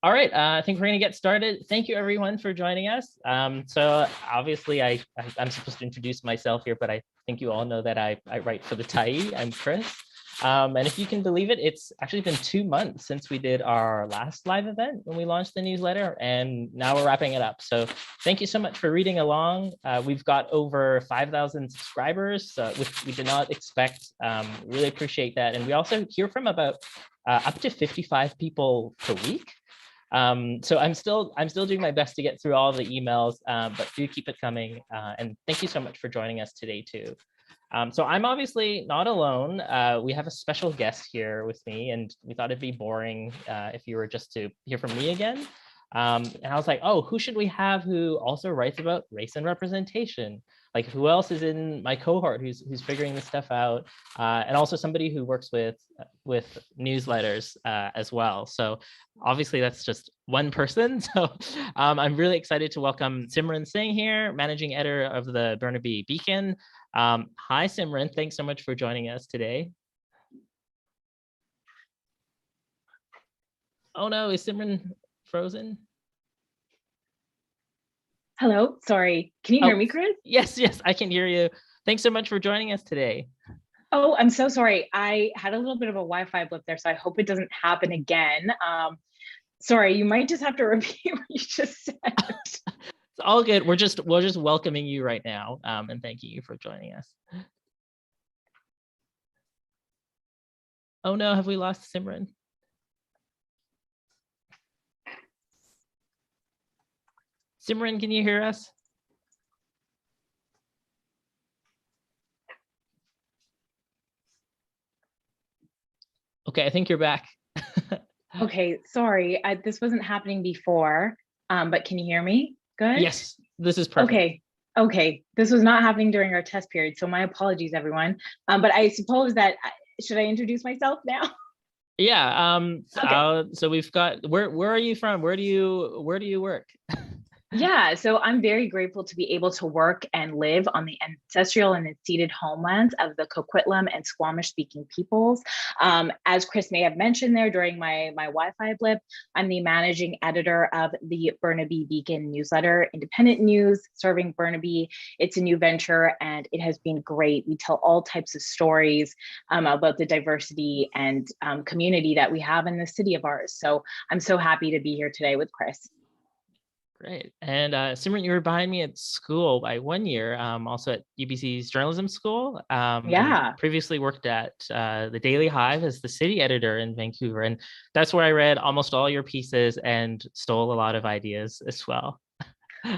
All right, I think we're going to get started. Thank you, everyone, for joining us. So obviously, I'm supposed to introduce myself here, but I think you all know that I write for the Tyee. I'm Chris. And if you can believe it, it's actually been 2 months since we did our last live event when we launched the newsletter, and now we're wrapping it up. So thank you so much for reading along. We've got over 5,000 subscribers, which we did not expect. Really appreciate that. And we also hear from about up to 55 people per week. So I'm still doing my best to get through all the emails, but do keep it coming. And thank you so much for joining us today too. So I'm obviously not alone. We have a special guest here with me, and we thought it'd be boring if you were just to hear from me again. And I was like, oh, who should we have who also writes about race and representation? Like, who else is in my cohort who's figuring this stuff out? And also somebody who works with newsletters as well. So obviously that's just one person. So I'm really excited to welcome Simran Singh here, managing editor of the Burnaby Beacon. Hi, Simran. Thanks so much for joining us today. Oh no, is Simran frozen? Hello, sorry. Can you hear me, Chris? Yes, I can hear you. Thanks so much for joining us today. Oh, I'm so sorry. I had a little bit of a Wi-Fi blip there, so I hope it doesn't happen again. Sorry, you might just have to repeat what you just said. It's all good. We're just welcoming you right now, and thanking you for joining us. Oh no, have we lost Simran? Simran, can you hear us? Okay, I think you're back. Okay, sorry. This wasn't happening before, but can you hear me? Good? Yes, this is perfect. Okay. This was not happening during our test period, so my apologies, everyone. But I suppose that, should I introduce myself now? Yeah, Okay. So we've got, where are you from? Where do you work? Yeah, so I'm very grateful to be able to work and live on the ancestral and unceded homelands of the Coquitlam and Squamish-speaking peoples. As Chris may have mentioned there during my Wi-Fi blip, I'm the managing editor of the Burnaby Beacon newsletter, independent news serving Burnaby. It's a new venture and it has been great. We tell all types of stories about the diversity and community that we have in the city of ours. So I'm so happy to be here today with Chris. Great. And Simran, you were behind me at school by 1 year, also at UBC's journalism school. Yeah. Previously worked at the Daily Hive as the city editor in Vancouver. And that's where I read almost all your pieces and stole a lot of ideas as well.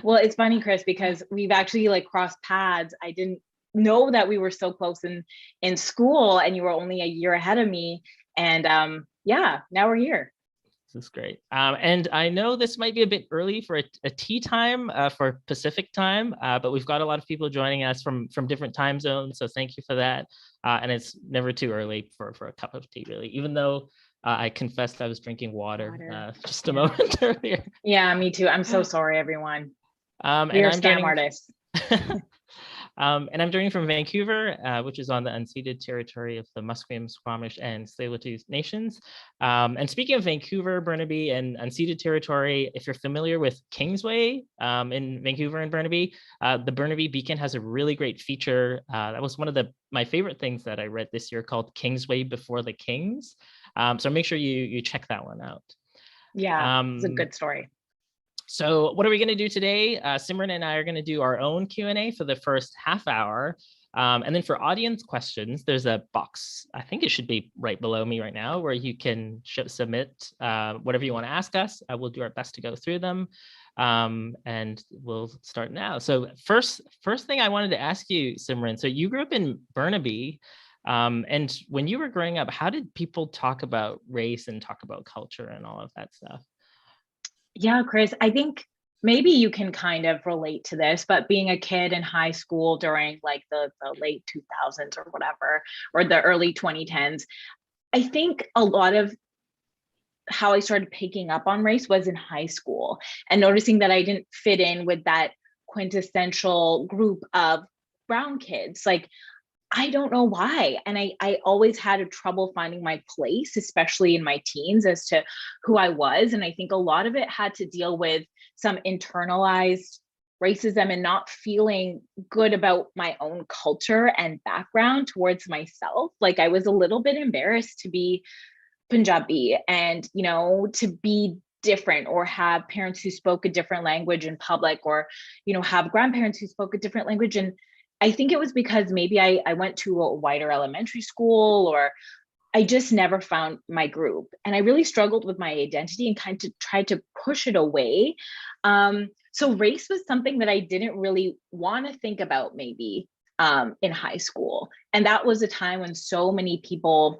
Well, it's funny, Chris, because we've actually like crossed paths. I didn't know that we were so close in school, and you were only a year ahead of me. And yeah, now we're here. This is great. And I know this might be a bit early for a tea time for Pacific time, but we've got a lot of people joining us from different time zones. So thank you for that. And it's never too early for a cup of tea, really, even though I confessed I was drinking water. Just a moment earlier. Yeah, me too. I'm so sorry, everyone. We're scam artists. And I'm joining from Vancouver, which is on the unceded territory of the Musqueam, Squamish, and Tsleil-Waututh nations. And speaking of Vancouver, Burnaby, and unceded territory, if you're familiar with Kingsway in Vancouver and Burnaby, the Burnaby Beacon has a really great feature. That was one of my favorite things that I read this year, called Kingsway Before the Kings. So make sure you check that one out. Yeah, it's a good story. So what are we going to do today? Simran and I are going to do our own Q&A for the first half hour. And then for audience questions, there's a box, I think it should be right below me right now, where you can submit whatever you want to ask us. I will do our best to go through them. And we'll start now. So first thing I wanted to ask you, Simran, so you grew up in Burnaby. And when you were growing up, how did people talk about race and talk about culture and all of that stuff? Yeah, Chris, I think maybe you can kind of relate to this, but being a kid in high school during like the late 2000s or whatever, or the early 2010s, I think a lot of how I started picking up on race was in high school and noticing that I didn't fit in with that quintessential group of brown kids. Like, I don't know why. And I always had a trouble finding my place, especially in my teens, as to who I was. And I think a lot of it had to deal with some internalized racism and not feeling good about my own culture and background towards myself. Like I was a little bit embarrassed to be Punjabi and, to be different or have parents who spoke a different language in public or, have grandparents who spoke a different language. And I think it was because maybe I went to a whiter elementary school or I just never found my group. And I really struggled with my identity and kind of tried to push it away. So race was something that I didn't really want to think about maybe in high school. And that was a time when so many people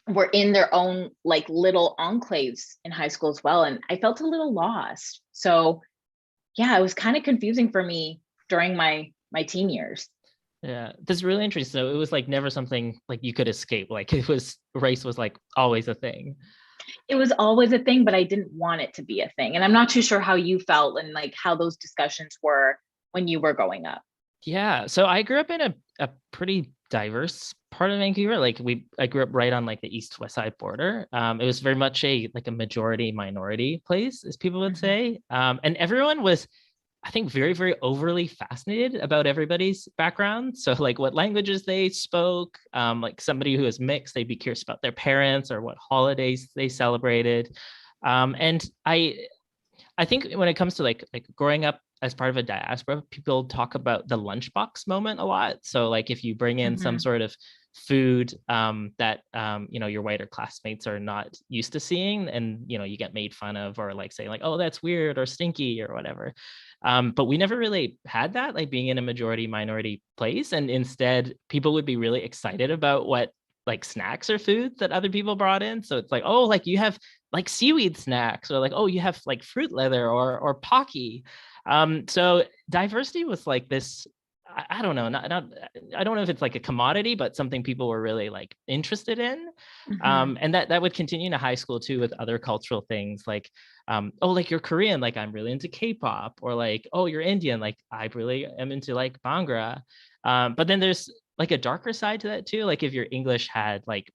were in their own like little enclaves in high school as well. And I felt a little lost. So yeah, it was kind of confusing for me during my teen years. Yeah, that's really interesting. So it was like never something like you could escape. Like race was like always a thing. It was always a thing, but I didn't want it to be a thing. And I'm not too sure how you felt and like how those discussions were when you were growing up. Yeah, so I grew up in a pretty diverse part of Vancouver. Like I grew up right on like the east-west side border. It was very much a majority minority place, as people would say. And everyone was, I think, very, very overly fascinated about everybody's background. So like what languages they spoke, like somebody who was mixed, they'd be curious about their parents or what holidays they celebrated. And I think when it comes to like growing up as part of a diaspora, people talk about the lunchbox moment a lot. So like if you bring in some sort of food that your whiter classmates are not used to seeing, and you get made fun of or like saying like, oh, that's weird or stinky or whatever. But we never really had that, like being in a majority minority place. And instead people would be really excited about what like snacks or foods that other people brought in. So it's like, oh, like you have like seaweed snacks, or like, oh, you have like fruit leather or pocky. So diversity was like this, I don't know, not I don't know if it's like a commodity, but something people were really like interested in. And that would continue to high school too with other cultural things like, oh, like you're Korean, like I'm really into K-pop, or like, oh, you're Indian, like I really am into like Bhangra. But then there's like a darker side to that too. Like if your English had like,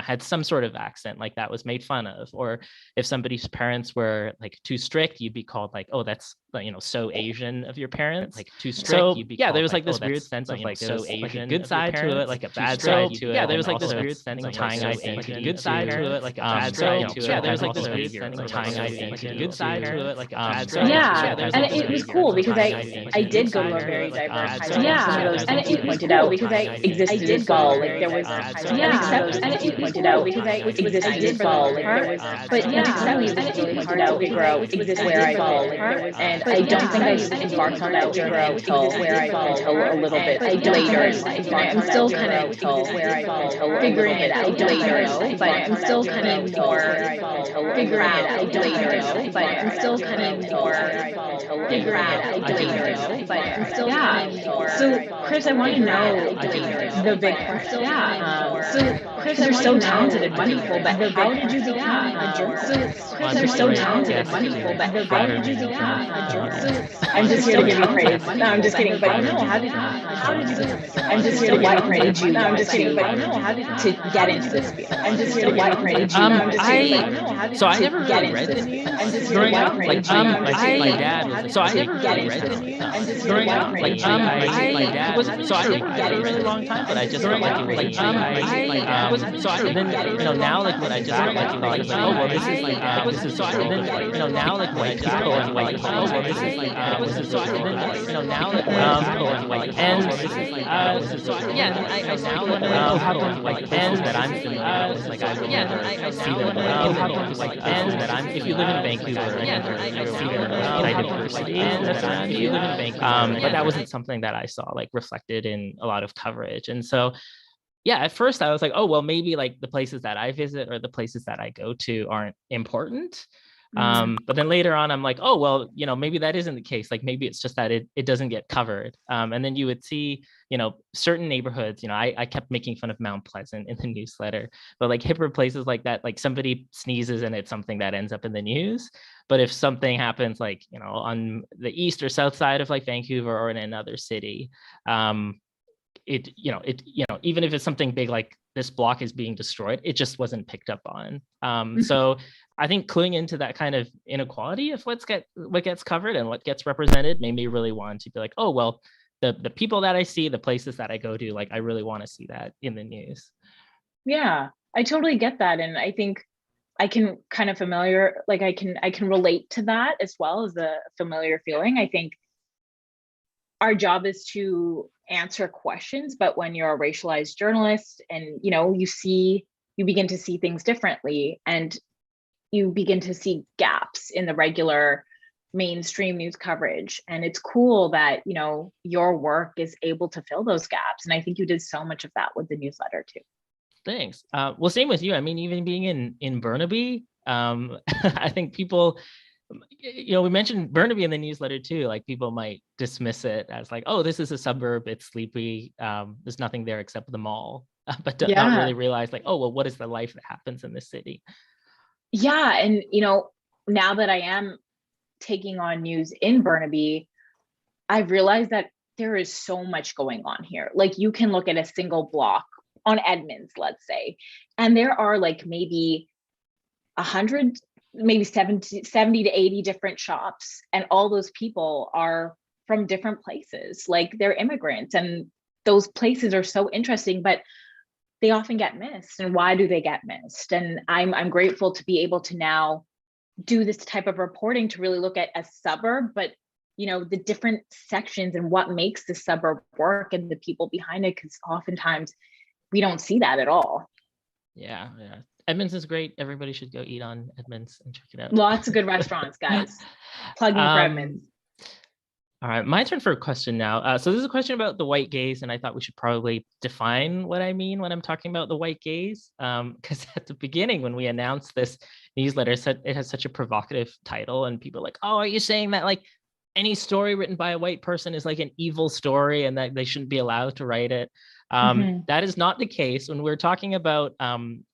had some sort of accent, like that was made fun of. Or if somebody's parents were like too strict, you'd be called like, oh, that's so Asian of your parents. Like too strict, so you'd be called, there was like this weird sense of like so Asian, like a good side to it, like a bad side to it. Yeah, there was like this weird sense of tying identity, good side to it, like a bad side to it. Yeah, there was like this weird sense of tying identity, good side to it, like a bad side. Yeah, and it was cool because I did go to a very diverse high school. Yeah, and it pointed out because I existed as well. Like there was and it pointed out because I existed as well. Like there was, but yeah, and it pointed out we grow existed where I fall. And I don't think I embarked on that journey until a little bit later in life. I'm still kind of figuring it out later, but I'm still kind of more figuring it out later, but I'm still kind of more figuring it out later, but I'm still kind of more. So Chris, I want to know the big question. Yeah. So Chris, you're so talented and wonderful, but how did you become a journalist? So Chris, you're so talented and wonderful, but how did you become a journalist? I'm just here to give you praise. No, I'm just kidding. But no, how did you become a journalist? I'm just here to give you praise. No, I'm just kidding. But no, how did to get into this field? I'm just here to give you praise. No, I'm just kidding. But no, how did so I never really read the news. I'm just here to give you praise. My dad was. So I never really read the news. I'm just growing up. Like my dad was. So I never read a really long time, but I just felt like it was like so I then now like what I just felt like it was like, oh well, this is like this is so then now like what I just felt like oh well, this is like this is so then now like and this is so yeah, I now like and that I'm familiar with, like I will never see them like and that I'm if you live in Vancouver, I see them at diversity that's around you. But that wasn't something that I saw like reflected in a lot of coverage. And so yeah, at first I was like, oh, well, maybe like the places that I visit or the places that I go to aren't important. But then later on, I'm like, oh, well, maybe that isn't the case. Like maybe it's just that it doesn't get covered. And then you would see, certain neighborhoods, I kept making fun of Mount Pleasant in the newsletter, but like hipper places like that, like somebody sneezes and it's something that ends up in the news. But if something happens like, on the east or south side of like Vancouver or in another city, even if it's something big like this block is being destroyed, it just wasn't picked up on. So I think cluing into that kind of inequality of what gets covered and what gets represented made me really want to be like, oh, well, the people that I see, the places that I go to, like, I really want to see that in the news. Yeah, I totally get that. And I think I can kind of I can relate to that as well as a familiar feeling. I think our job is to answer questions, but when you're a racialized journalist and you begin to see things differently, and you begin to see gaps in the regular mainstream news coverage. And it's cool that your work is able to fill those gaps, and I think you did so much of that with the newsletter too. Thanks. Well, same with you. I mean, even being in Burnaby, I think people, we mentioned Burnaby in the newsletter too. Like, people might dismiss it as like, oh, this is a suburb, it's sleepy, there's nothing there except the mall, but not really realize like, oh, well, what is the life that happens in this city? Yeah, and now that I am taking on news in Burnaby, I realized that there is so much going on here. Like, you can look at a single block on Edmonds, let's say, and there are like maybe 100, maybe 70 to 80 different shops, and all those people are from different places. Like, they're immigrants, and those places are so interesting, but they often get missed. And why do they get missed? And I'm grateful to be able to now do this type of reporting to really look at a suburb, but the different sections and what makes the suburb work and the people behind it, because oftentimes we don't see that at all. Yeah. Edmonds is great. Everybody should go eat on Edmonds and check it out. Lots of good restaurants, guys. Plugging for Edmonds. All right, my turn for a question now. So this is a question about the white gaze, and I thought we should probably define what I mean when I'm talking about the white gaze. Because at the beginning, when we announced this newsletter, it has such a provocative title, and people are like, oh, are you saying that like any story written by a white person is like an evil story and that they shouldn't be allowed to write it? That is not the case. When we're talking about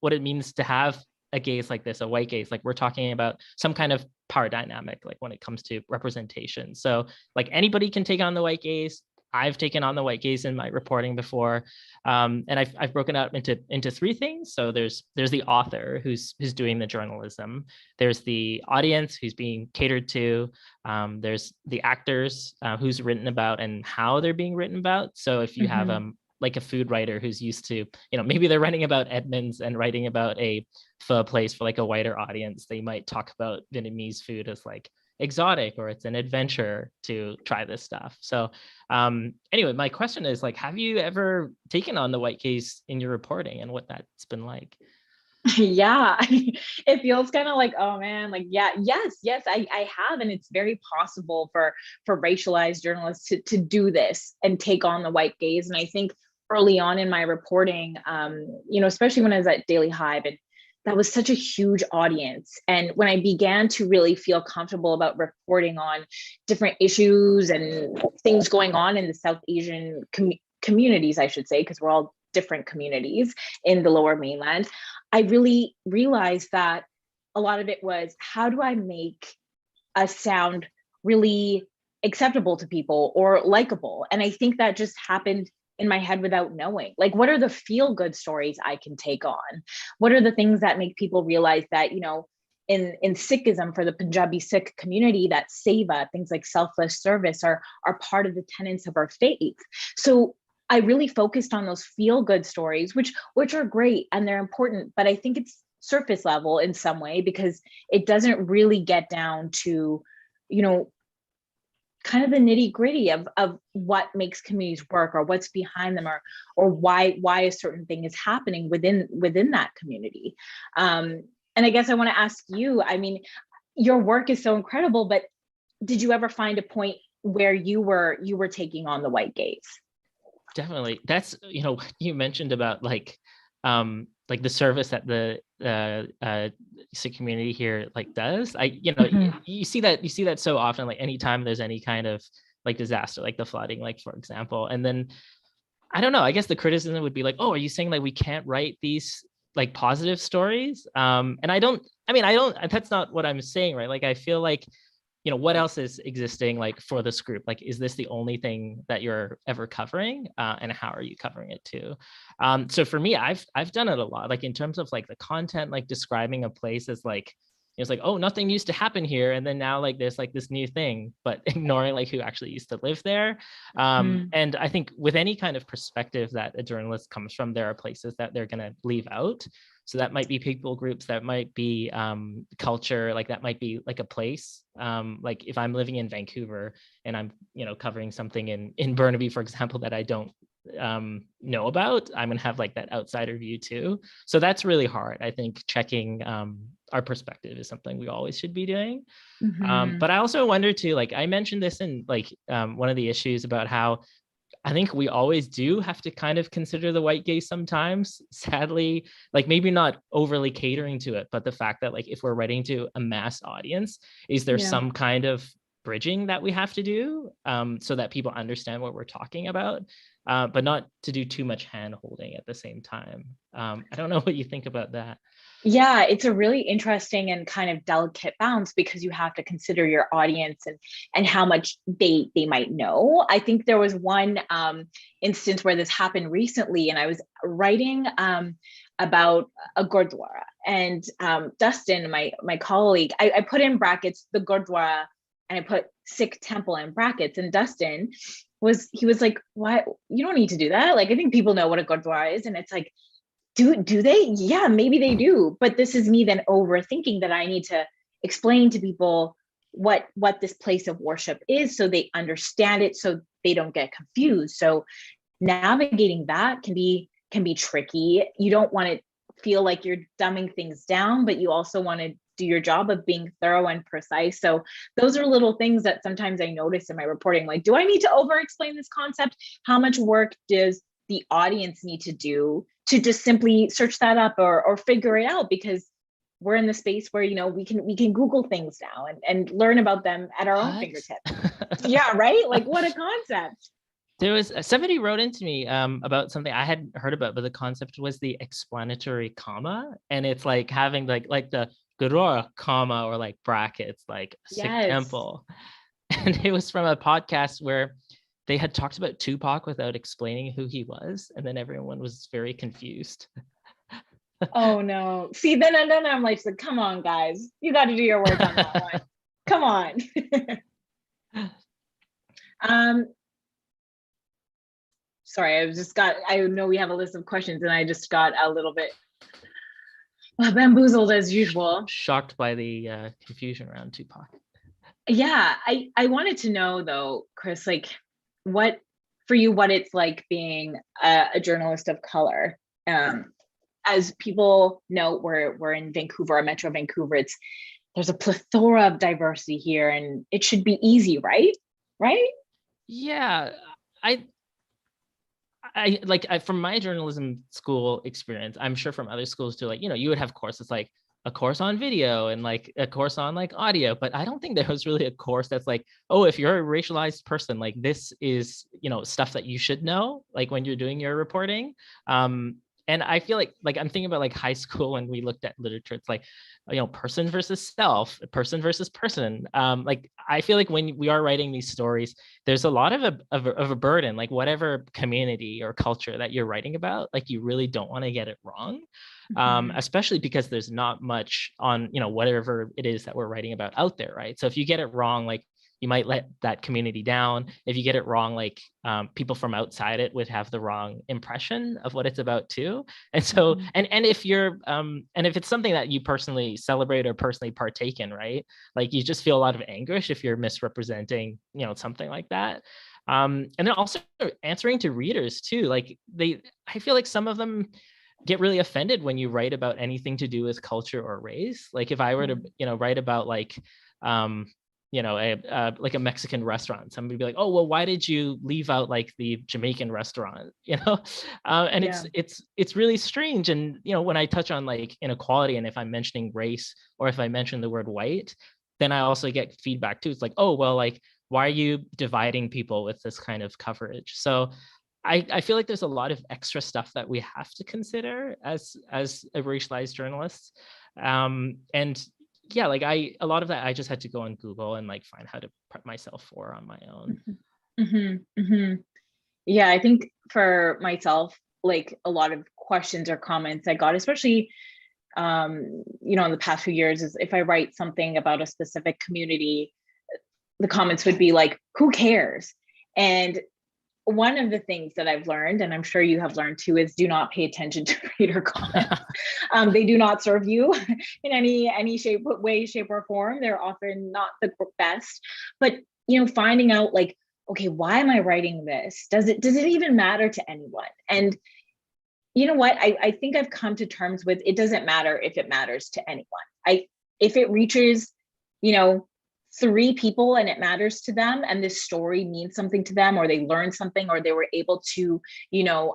what it means to have a gaze like this, a white gaze, like we're talking about some kind of power dynamic, like when it comes to representation. So like anybody can take on the white gaze. I've taken on the white gaze in my reporting before, and I've broken out into three things. So there's the author who's doing the journalism. There's the audience who's being catered to. There's the actors who's written about and how they're being written about. So if you have like a food writer who's used to, maybe they're writing about Edmonds and writing about a pho place for like a wider audience, they might talk about Vietnamese food as like exotic, or it's an adventure to try this stuff. So anyway, my question is like, have you ever taken on the white gaze in your reporting and what that's been like? Yeah, it feels kind of like, oh man, like, yes, I have. And it's very possible for racialized journalists to do this and take on the white gaze. And I think early on in my reporting, especially when I was at Daily Hive, and that was such a huge audience. And when I began to really feel comfortable about reporting on different issues and things going on in the South Asian communities, I should say, because we're all different communities in the Lower Mainland, I really realized that a lot of it was, how do I make a sound really acceptable to people or likable? And I think that just happened in my head without knowing. Like, what are the feel good stories I can take on? What are the things that make people realize that, in Sikhism, for the Punjabi Sikh community, that seva, things like selfless service, are part of the tenets of our faith. So I really focused on those feel good stories, which are great and they're important, but I think it's surface level in some way, because it doesn't really get down to, kind of the nitty gritty of what makes communities work, or what's behind them, or why a certain thing is happening within that community. And I guess I want to ask you, I mean, your work is so incredible, but did you ever find a point where you were taking on the white gaze? Definitely. That's, you mentioned about like the service that the Sikh community here like does. You see that so often, like anytime there's any kind of like disaster, like the flooding, like for example. And then I don't know, I guess the criticism would be like, oh, are you saying like we can't write these like positive stories? And I don't, that's not what I'm saying, right? Like I feel like what else is existing like for this group? Like, is this the only thing that you're ever covering? And how are you covering it too? So for me, I've done it a lot, like in terms of like the content, like describing a place as like, it's like, oh, nothing used to happen here. And then now like there's like this new thing, but ignoring like who actually used to live there. And I think with any kind of perspective that a journalist comes from, there are places that they're going to leave out. So that might be people groups, that might be culture, like that might be like a place. Like if I'm living in Vancouver and I'm, covering something in Burnaby, for example, that I don't know about, I'm gonna have like that outsider view too. So that's really hard. I think checking our perspective is something we always should be doing. But I also wonder too, like I mentioned this in like one of the issues about how I think we always do have to kind of consider the white gaze sometimes, sadly, like maybe not overly catering to it, but the fact that like if we're writing to a mass audience, is there some kind of bridging that we have to do so that people understand what we're talking about, but not to do too much hand holding at the same time. I don't know what you think about that. Yeah, it's a really interesting and kind of delicate balance because you have to consider your audience and how much they might know. I think there was one instance where this happened recently, and I was writing about a gurdwara, and Dustin, my colleague, I put in brackets the gurdwara, and I put Sikh temple in brackets, and Dustin was like, "What? You don't need to do that. Like, I think people know what a gurdwara is," and it's like, do they? Yeah, maybe they do. But this is me then overthinking that I need to explain to people what this place of worship is so they understand it, so they don't get confused. So navigating that can be tricky. You don't want to feel like you're dumbing things down, but you also want to do your job of being thorough and precise. So those are little things that sometimes I notice in my reporting, like, do I need to over explain this concept? How much work does the audience need to do to just simply search that up or figure it out? Because we're in the space where, we can Google things now and learn about them at our own fingertips. Yeah, right? Like, what a concept. There was somebody wrote into me about something I hadn't heard about, but the concept was the explanatory comma, and it's like having like the Gurura comma or like brackets, like Sikh temple. And it was from a podcast where they had talked about Tupac without explaining who he was, and then everyone was very confused. Oh no! See, then I'm like, come on, guys, you got to do your work on that one. Come on. Sorry, I know we have a list of questions, and I just got a little bit bamboozled as usual. Shocked by the confusion around Tupac. Yeah, I wanted to know though, Chris, like, what it's like being a journalist of color. As people know, we're in Vancouver, Metro Vancouver. There's a plethora of diversity here, and it should be easy, right? Right? Yeah, I from my journalism school experience, I'm sure from other schools too, like, you would have courses like a course on video and like a course on like audio, but I don't think there was really a course that's like, oh, if you're a racialized person, like this is, stuff that you should know, like when you're doing your reporting. And I feel like I'm thinking about like high school when we looked at literature, it's like, person versus self, person versus person. Like I feel like when we are writing these stories, there's a lot of a burden, like whatever community or culture that you're writing about, like you really don't want to get it wrong. Especially because there's not much on, whatever it is that we're writing about out there, right? So if you get it wrong, like you might let that community down. If you get it wrong, like people from outside it would have the wrong impression of what it's about too. And so, and if you're, and if it's something that you personally celebrate or personally partake in, right? Like you just feel a lot of anguish if you're misrepresenting, something like that. And then also answering to readers too. Like I feel like some of them get really offended when you write about anything to do with culture or race. Like if I were to, write about like, like a Mexican restaurant, somebody would be like, oh, well, why did you leave out like the Jamaican restaurant? And it's really strange. And, when I touch on like inequality, and if I'm mentioning race or if I mention the word white, then I also get feedback too. It's like, oh, well, like, why are you dividing people with this kind of coverage? So I feel like there's a lot of extra stuff that we have to consider as a racialized journalist. And yeah, like a lot of that I just had to go on Google and like find how to prep myself for on my own. Yeah, I think for myself, like a lot of questions or comments I got, especially in the past few years, is if I write something about a specific community, the comments would be like, who cares? And one of the things that I've learned, and I'm sure you have learned too, is do not pay attention to reader comments. They do not serve you in any shape, or form. They're often not the best. But finding out like, okay, why am I writing this? Does it even matter to anyone? And you know what? I think I've come to terms with it doesn't matter if it matters to anyone. If it reaches, 3 people and it matters to them, and this story means something to them, or they learned something, or they were able to,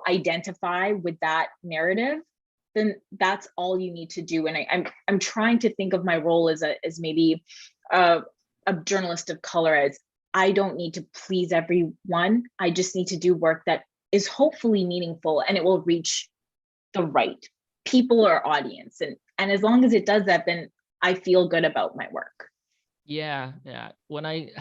identify with that narrative, then that's all you need to do. And I'm trying to think of my role as maybe a journalist of color as I don't need to please everyone. I just need to do work that is hopefully meaningful and it will reach the right people or audience. And as long as it does that, then I feel good about my work. Yeah. When I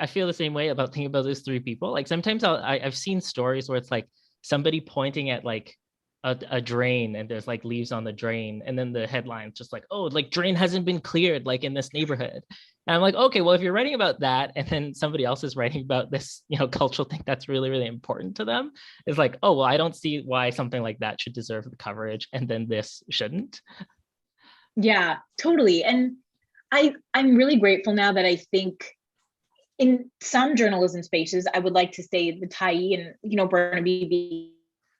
feel the same way about thinking about those 3 people. Like sometimes I've seen stories where it's like somebody pointing at like a drain and there's like leaves on the drain, and then the headline's just like, oh, like drain hasn't been cleared like in this neighborhood. And I'm like, okay, well, if you're writing about that and then somebody else is writing about this, cultural thing that's really, really important to them, it's like, oh, well, I don't see why something like that should deserve the coverage and then this shouldn't. Yeah, totally. And I'm really grateful now that I think in some journalism spaces, I would like to say the Tyee and, Burnaby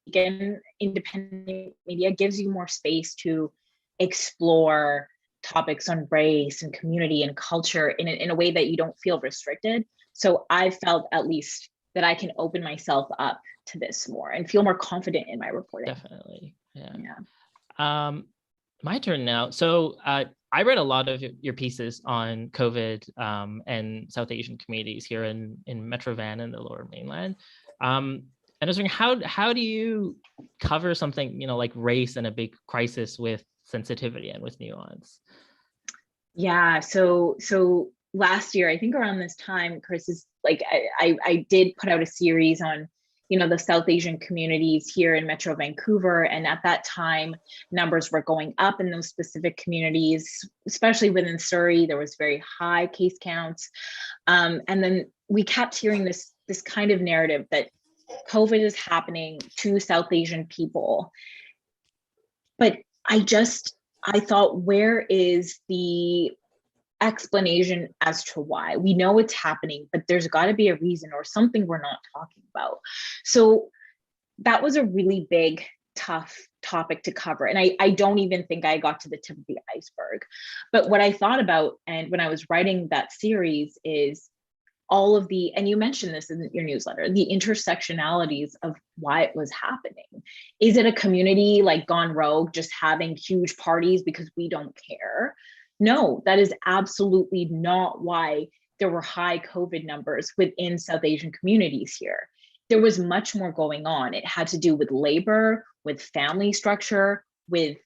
Beacon, independent media gives you more space to explore topics on race and community and culture in a way that you don't feel restricted. So I felt at least that I can open myself up to this more and feel more confident in my reporting. Definitely. Yeah. My turn now. So I read a lot of your pieces on COVID and South Asian communities here in Metro Van and the Lower Mainland. And I was wondering, how do you cover something, like race and a big crisis with sensitivity and with nuance? Yeah, so last year, I think around this time, Chris, is like I did put out a series on the South Asian communities here in Metro Vancouver. And at that time, numbers were going up in those specific communities, especially within Surrey. There was very high case counts. And then we kept hearing this kind of narrative that COVID is happening to South Asian people. But I thought, where is the explanation as to why? We know it's happening, but there's got to be a reason or something we're not talking about. So that was a really big, tough topic to cover. And I don't even think I got to the tip of the iceberg. But what I thought about, and when I was writing that series, is all of the, and you mentioned this in your newsletter, the intersectionalities of why it was happening. Is it a community like gone rogue, just having huge parties because we don't care? No, that is absolutely not why there were high COVID numbers within South Asian communities here. There was much more going on. It had to do with labor, with family structure, with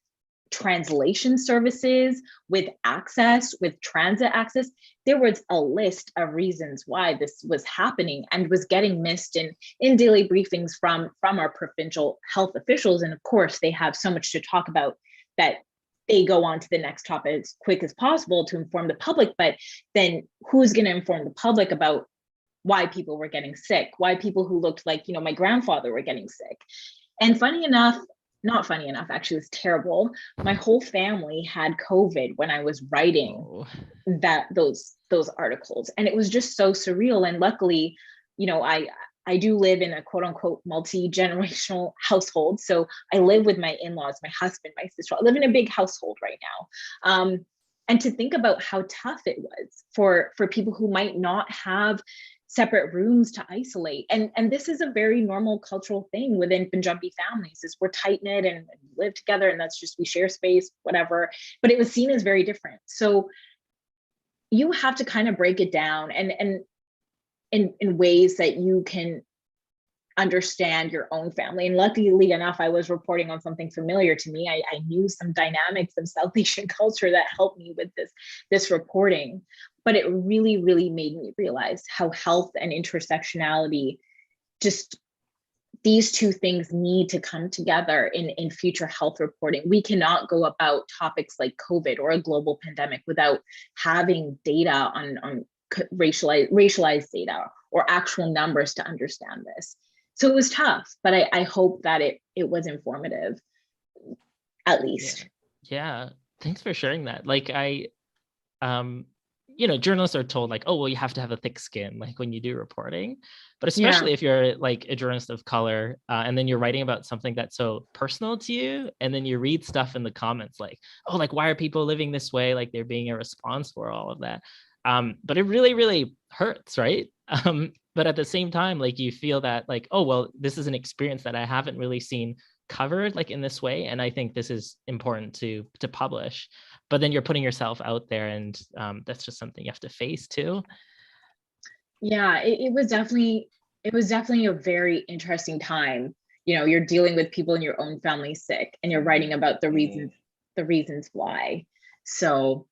translation services, with access, with transit access. There was a list of reasons why this was happening and was getting missed in daily briefings from our provincial health officials. And of course, they have so much to talk about that they go on to the next topic as quick as possible to inform the public. But then who's going to inform the public about why people were getting sick, why people who looked like, my grandfather were getting sick? And not funny enough, actually, it was terrible. My whole family had COVID when I was writing those articles. And it was just so surreal. And luckily, I do live in a quote unquote multi-generational household. So I live with my in-laws, my husband, my sister. I live in a big household right now. And to think about how tough it was for people who might not have separate rooms to isolate. And this is a very normal cultural thing within Punjabi families, is we're tight-knit and live together, and that's just, we share space, whatever. But it was seen as very different. So you have to kind of break it down and in ways that you can understand your own family. And luckily enough, I was reporting on something familiar to me. I knew some dynamics of South Asian culture that helped me with this reporting. But it really, really made me realize how health and intersectionality, just these two things need to come together in future health reporting. We cannot go about topics like COVID or a global pandemic without having data on racialized data or actual numbers to understand this. So it was tough, but I hope that it was informative, at least. Yeah. Thanks for sharing that. Like journalists are told like, oh, well, you have to have a thick skin, like when you do reporting, but especially if you're like a journalist of color, and then you're writing about something that's so personal to you, and then you read stuff in the comments like, oh, like, why are people living this way? Like they're being irresponsible, all of that. But it really, really hurts, right? But at the same time, like you feel that like, oh, well, this is an experience that I haven't really seen covered like in this way. And I think this is important to publish. But then you're putting yourself out there, and that's just something you have to face too. Yeah, it was definitely a very interesting time. You're dealing with people in your own family sick, and you're writing about the reasons why. So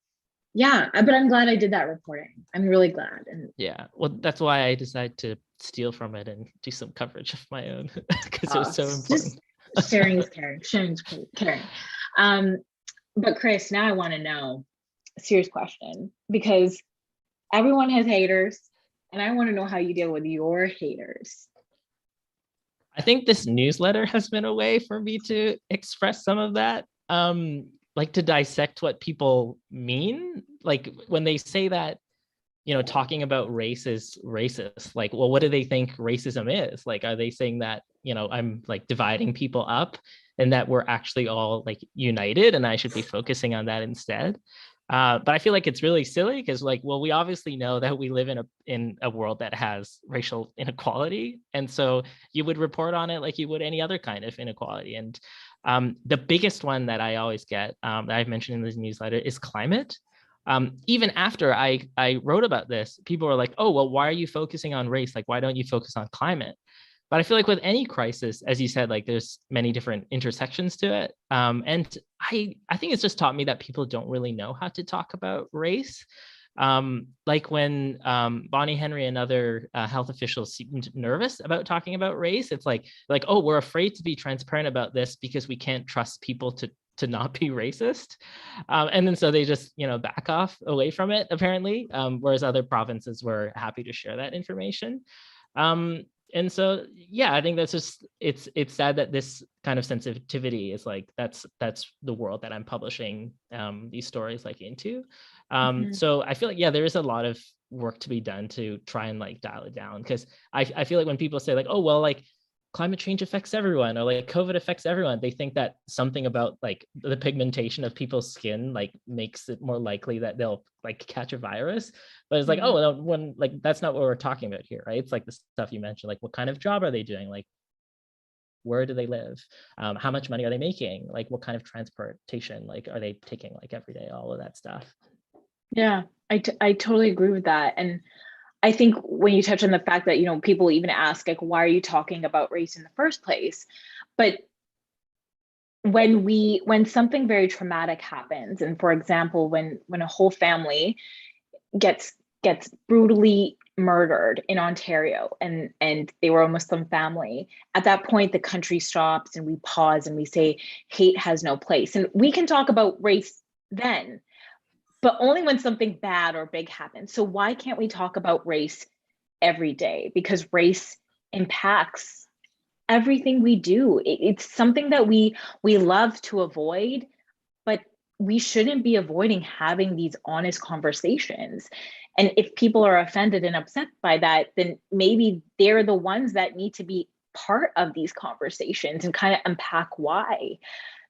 yeah, but I'm glad I did that reporting. I'm really glad. And yeah, well, that's why I decided to steal from it and do some coverage of my own, because it was so important. Just sharing is caring. Sharing is caring. But Chris, now I want to know a serious question, because everyone has haters, and I want to know how you deal with your haters. I think this newsletter has been a way for me to express some of that. Like to dissect what people mean, like when they say that, talking about race is racist, like, well, what do they think racism is? Like, are they saying that, I'm like dividing people up, and that we're actually all like united, and I should be focusing on that instead? But I feel like it's really silly, because like, well, we obviously know that we live in a world that has racial inequality, and so you would report on it like you would any other kind of inequality. And the biggest one that I always get, that I've mentioned in this newsletter, is climate. Even after I wrote about this, people were like, oh, well, why are you focusing on race? Like, why don't you focus on climate? But I feel like with any crisis, as you said, like there's many different intersections to it. And I think it's just taught me that people don't really know how to talk about race. Like when Bonnie Henry and other health officials seemed nervous about talking about race, it's like, oh, we're afraid to be transparent about this because we can't trust people to not be racist. And then so they just, back off away from it, apparently, whereas other provinces were happy to share that information. And so, yeah, I think that's just, it's sad that this kind of sensitivity is like, that's the world that I'm publishing these stories like into. So I feel like, yeah, there is a lot of work to be done to try and like dial it down. Cause I feel like when people say like, oh, well, like climate change affects everyone, or like COVID affects everyone, they think that something about like the pigmentation of people's skin like makes it more likely that they'll like catch a virus. But it's like, oh, no, when like that's not what we're talking about here, right? It's like the stuff you mentioned, like what kind of job are they doing, like where do they live, how much money are they making, like what kind of transportation like are they taking like every day, all of that stuff. Yeah, I totally agree with that. And I think when you touch on the fact that, people even ask, like, why are you talking about race in the first place? But when something very traumatic happens, and for example, when a whole family gets brutally murdered in Ontario, and they were a Muslim family, at that point, the country stops and we pause and we say, hate has no place. And we can talk about race then, but only when something bad or big happens. So why can't we talk about race every day? Because race impacts everything we do. It's something that we love to avoid, but we shouldn't be avoiding having these honest conversations. And if people are offended and upset by that, then maybe they're the ones that need to be part of these conversations and kind of unpack why.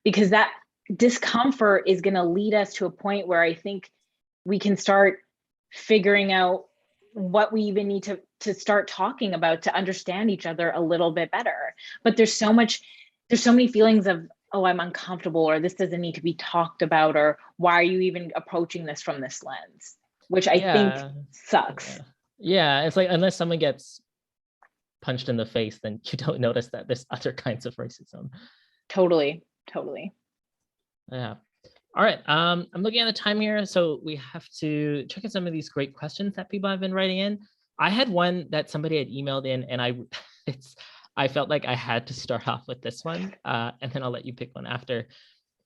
Because that discomfort is going to lead us to a point where I think we can start figuring out what we even need to start talking about to understand each other a little bit better. But there's so many feelings of, oh, I'm uncomfortable, or this doesn't need to be talked about, or why are you even approaching this from this lens, which I think sucks. Yeah, it's like, unless someone gets punched in the face, then you don't notice that there's other kinds of racism. Totally. Yeah. All right. I'm looking at the time here, so we have to check out some of these great questions that people have been writing in. I had one that somebody had emailed in, and I felt like I had to start off with this one, and then I'll let you pick one after.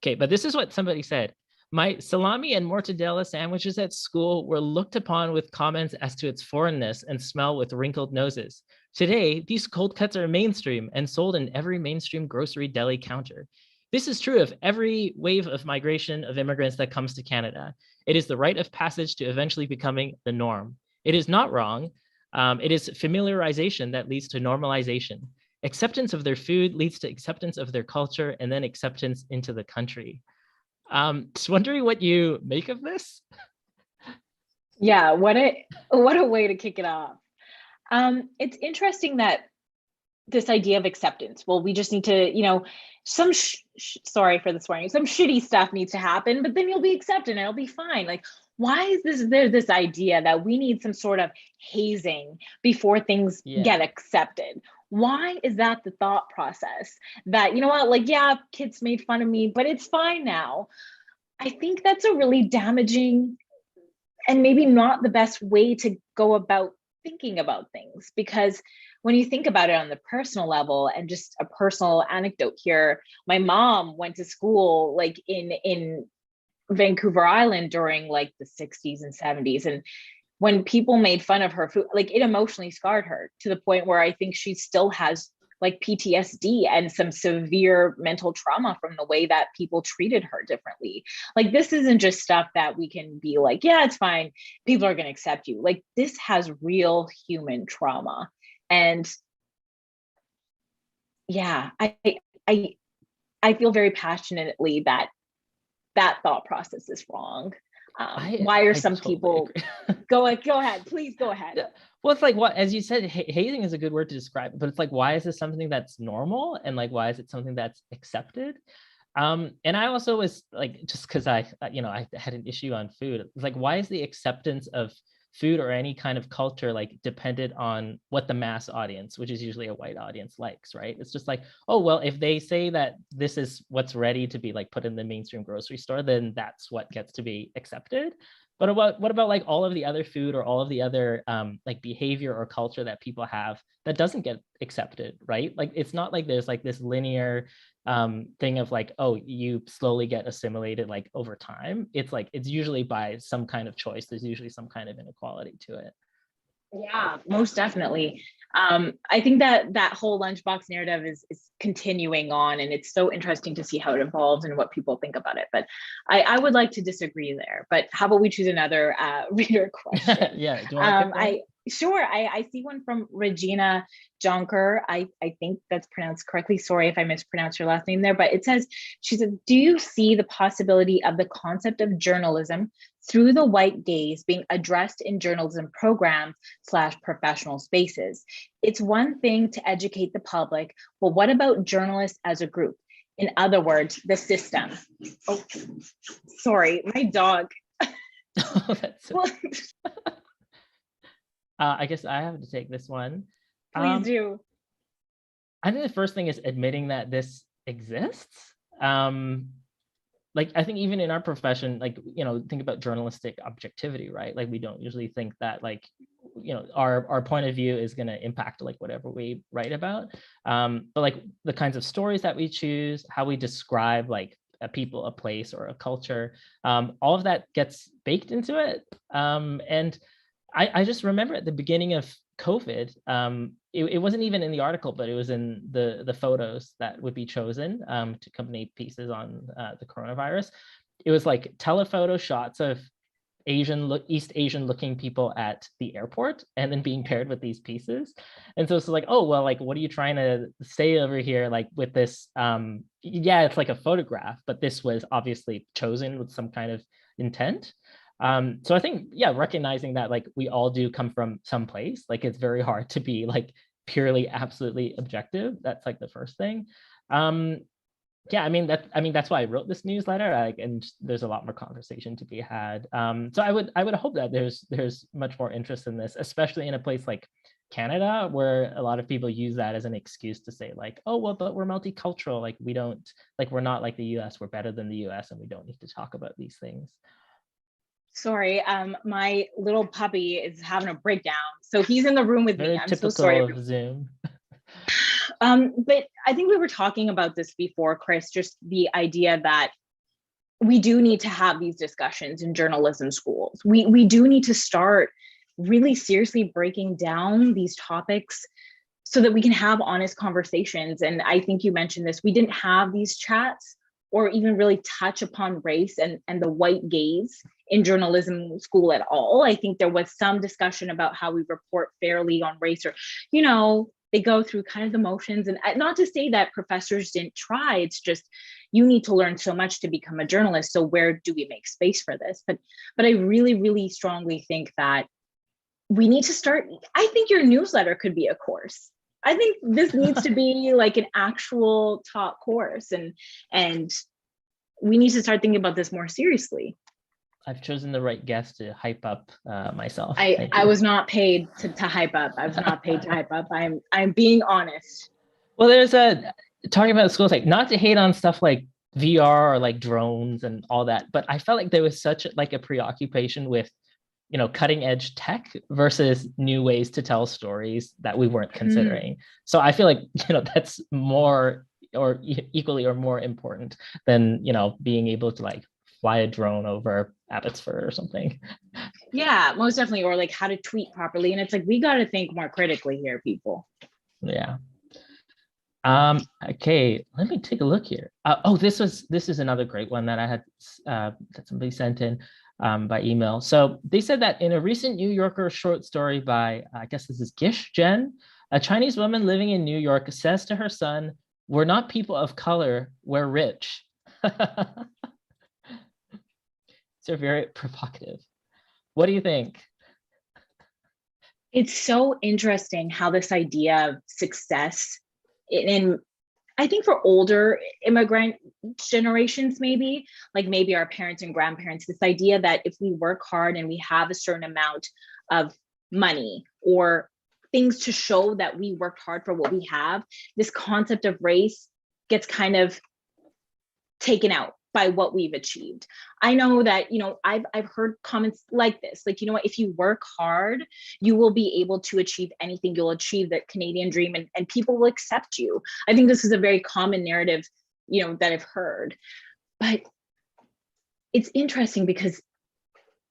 Okay, but this is what somebody said. My salami and mortadella sandwiches at school were looked upon with comments as to its foreignness and smell with wrinkled noses. Today, these cold cuts are mainstream and sold in every mainstream grocery deli counter. This is true of every wave of migration of immigrants that comes to Canada. It is the rite of passage to eventually becoming the norm. It is not wrong. It is familiarization that leads to normalization. Acceptance of their food leads to acceptance of their culture and then acceptance into the country. Just wondering what you make of this. Yeah, what a way to kick it off. It's interesting that this idea of acceptance. Well, we just need to, some sorry for the swearing, some shitty stuff needs to happen, but then you'll be accepted and it'll be fine. Like, why is there this idea that we need some sort of hazing before things get accepted? Why is that the thought process? That, you know what, like, yeah, kids made fun of me, but it's fine now. I think that's a really damaging and maybe not the best way to go about thinking about things, because when you think about it on the personal level, and just a personal anecdote here, my mom went to school like in Vancouver Island during like the 60s and 70s, and when people made fun of her food, like it emotionally scarred her to the point where I think she still has like PTSD and some severe mental trauma from the way that people treated her differently. Like, this isn't just stuff that we can be like, yeah, it's fine, people are going to accept you. Like, this has real human trauma. And yeah, I feel very passionately that thought process is wrong. Why are some totally people go ahead, please go ahead. Yeah. Well, it's like, what, as you said, hazing is a good word to describe it, but it's like, why is this something that's normal, and like, why is it something that's accepted? And I also was like, just because I had an issue on food, it's like, why is the acceptance of food or any kind of culture like dependent on what the mass audience, which is usually a white audience, likes, right? It's just like, oh, well, if they say that this is what's ready to be like put in the mainstream grocery store, then that's what gets to be accepted. But what about like all of the other food or all of the other like behavior or culture that people have that doesn't get accepted, right? Like, it's not like there's like this linear thing of like, oh, you slowly get assimilated like over time. It's like, it's usually by some kind of choice. There's usually some kind of inequality to it. Yeah, most definitely. I think that whole lunchbox narrative is continuing on, and it's so interesting to see how it evolves and what people think about it. But I would like to disagree there. But how about we choose another reader question? Yeah, do you want to pick one? Sure. I see one from Regina Jonker. I think that's pronounced correctly. Sorry if I mispronounced your last name there, but it says, she said, do you see the possibility of the concept of journalism through the white gaze being addressed in journalism programs / professional spaces? It's one thing to educate the public, but what about journalists as a group? In other words, the system. Oh, sorry, my dog. Oh, that's so I guess I have to take this one. Please do. I think the first thing is admitting that this exists. Like, I think even in our profession, like, think about journalistic objectivity, right? Like, we don't usually think that like, our point of view is going to impact like whatever we write about. But like the kinds of stories that we choose, how we describe like a people, a place, or a culture, all of that gets baked into it. And I just remember at the beginning of COVID, it wasn't even in the article, but it was in the photos that would be chosen to accompany pieces on the coronavirus. It was like telephoto shots of East Asian looking people at the airport, and then being paired with these pieces. And so it's like, oh, well, like, what are you trying to say over here? Like with this, yeah, it's like a photograph, but this was obviously chosen with some kind of intent. So I think, yeah, recognizing that like we all do come from some place, like it's very hard to be like purely absolutely objective. That's like the first thing. Yeah, I mean that's why I wrote this newsletter, and there's a lot more conversation to be had. So I would hope that there's much more interest in this, especially in a place like Canada, where a lot of people use that as an excuse to say like, oh, well, but we're multicultural. Like we don't, like we're not like the US, we're better than the US and we don't need to talk about these things. Sorry, my little puppy is having a breakdown. So he's in the room with me. Very I'm so sorry. typical of Zoom. But I think we were talking about this before, Chris, just the idea that we do need to have these discussions in journalism schools. We do need to start really seriously breaking down these topics so that we can have honest conversations. And I think you mentioned this, we didn't have these chats or even really touch upon race and the white gaze in journalism school at all. I think there was some discussion about how we report fairly on race, or, you know, they go through kind of the motions. And not to say that professors didn't try, it's just you need to learn so much to become a journalist. So where do we make space for this? But I really, really strongly think that we need to start, I think your newsletter could be a course. I think this needs to be like an actual taught course, and we need to start thinking about this more seriously. I've chosen the right guest to hype up myself. I was not paid to hype up. I was not paid to hype up. I'm being honest. Well, there's talking about schools, like not to hate on stuff like VR or like drones and all that, but I felt like there was such like a preoccupation with, you know, cutting edge tech versus new ways to tell stories that we weren't considering. So I feel like, you know, that's more or equally or more important than, you know, being able to like fly a drone over Abbotsford or something. Yeah, most definitely. Or like how to tweet properly. And it's like, we got to think more critically here, people. Yeah. Okay, let me take a look here. This is another great one that I had that somebody sent in by email. So they said that in a recent New Yorker short story by, I guess this is Gish Jen, a Chinese woman living in New York says to her son, "We're not people of color, we're rich." They're very provocative. What do you think? It's so interesting how this idea of success in I think for older immigrant generations, maybe our parents and grandparents, this idea that if we work hard and we have a certain amount of money or things to show that we worked hard for what we have, this concept of race gets kind of taken out by what we've achieved. I know that, you know, I've heard comments like this, like, you know what, if you work hard, you will be able to achieve anything. You'll achieve the Canadian dream, and people will accept you. I think this is a very common narrative, you know, that I've heard. But it's interesting because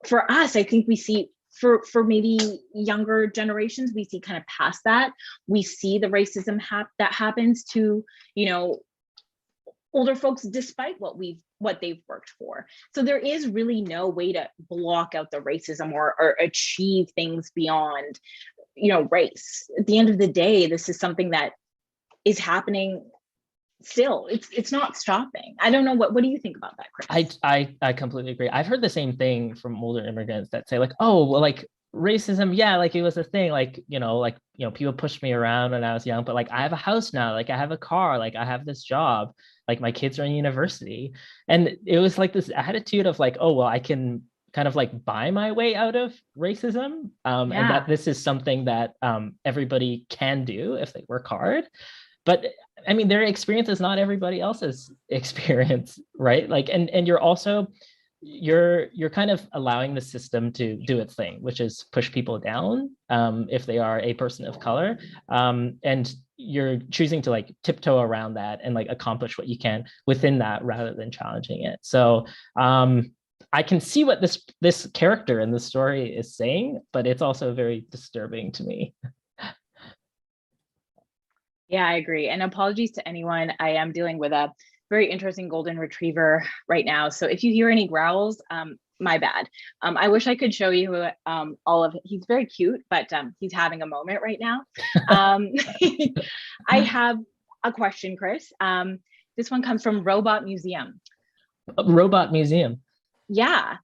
for us, I think we see for maybe younger generations, we see kind of past that. We see the racism that happens to, you know, older folks despite what they've worked for. So there is really no way to block out the racism or achieve things beyond, you know, race. At the end of the day, this is something that is happening still. It's not stopping. I don't know, what do you think about that, Chris? I completely agree. I've heard the same thing from older immigrants that say like, oh, well, like racism, yeah, like it was a thing, like, you know, people pushed me around when I was young, but like I have a house now, like I have a car, like I have this job, like my kids are in university. And it was like this attitude of like, oh, well, I can kind of like buy my way out of racism. And that this is something that everybody can do if they work hard. But I mean, their experience is not everybody else's experience, right? Like, and you're also, you're kind of allowing the system to do its thing, which is push people down if they are a person of color. And you're choosing to like tiptoe around that and like accomplish what you can within that rather than challenging it. So I can see what this character in the story is saying, but it's also very disturbing to me. Yeah, I agree. And apologies to anyone. I am dealing with a very interesting golden retriever right now. So if you hear any growls, my bad. I wish I could show you all of it. He's very cute, but he's having a moment right now. I have a question, Chris. This one comes from Robot Museum. Robot Museum. Yeah.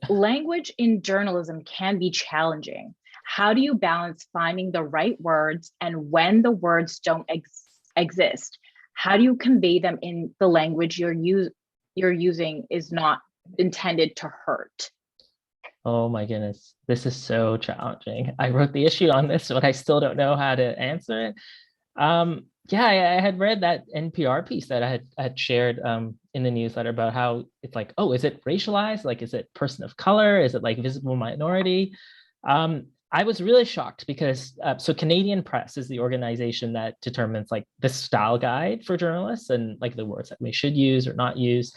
Language in journalism can be challenging. How do you balance finding the right words, and when the words don't exist, how do you convey them in the language you're using is not intended to hurt? Oh my goodness, this is so challenging. I wrote the issue on this, but I still don't know how to answer it. Yeah, I had read that NPR piece that I had shared in the newsletter about how it's like, oh, is it racialized? Like, is it person of color? Is it like visible minority? I was really shocked because so Canadian Press is the organization that determines like the style guide for journalists and like the words that we should use or not use.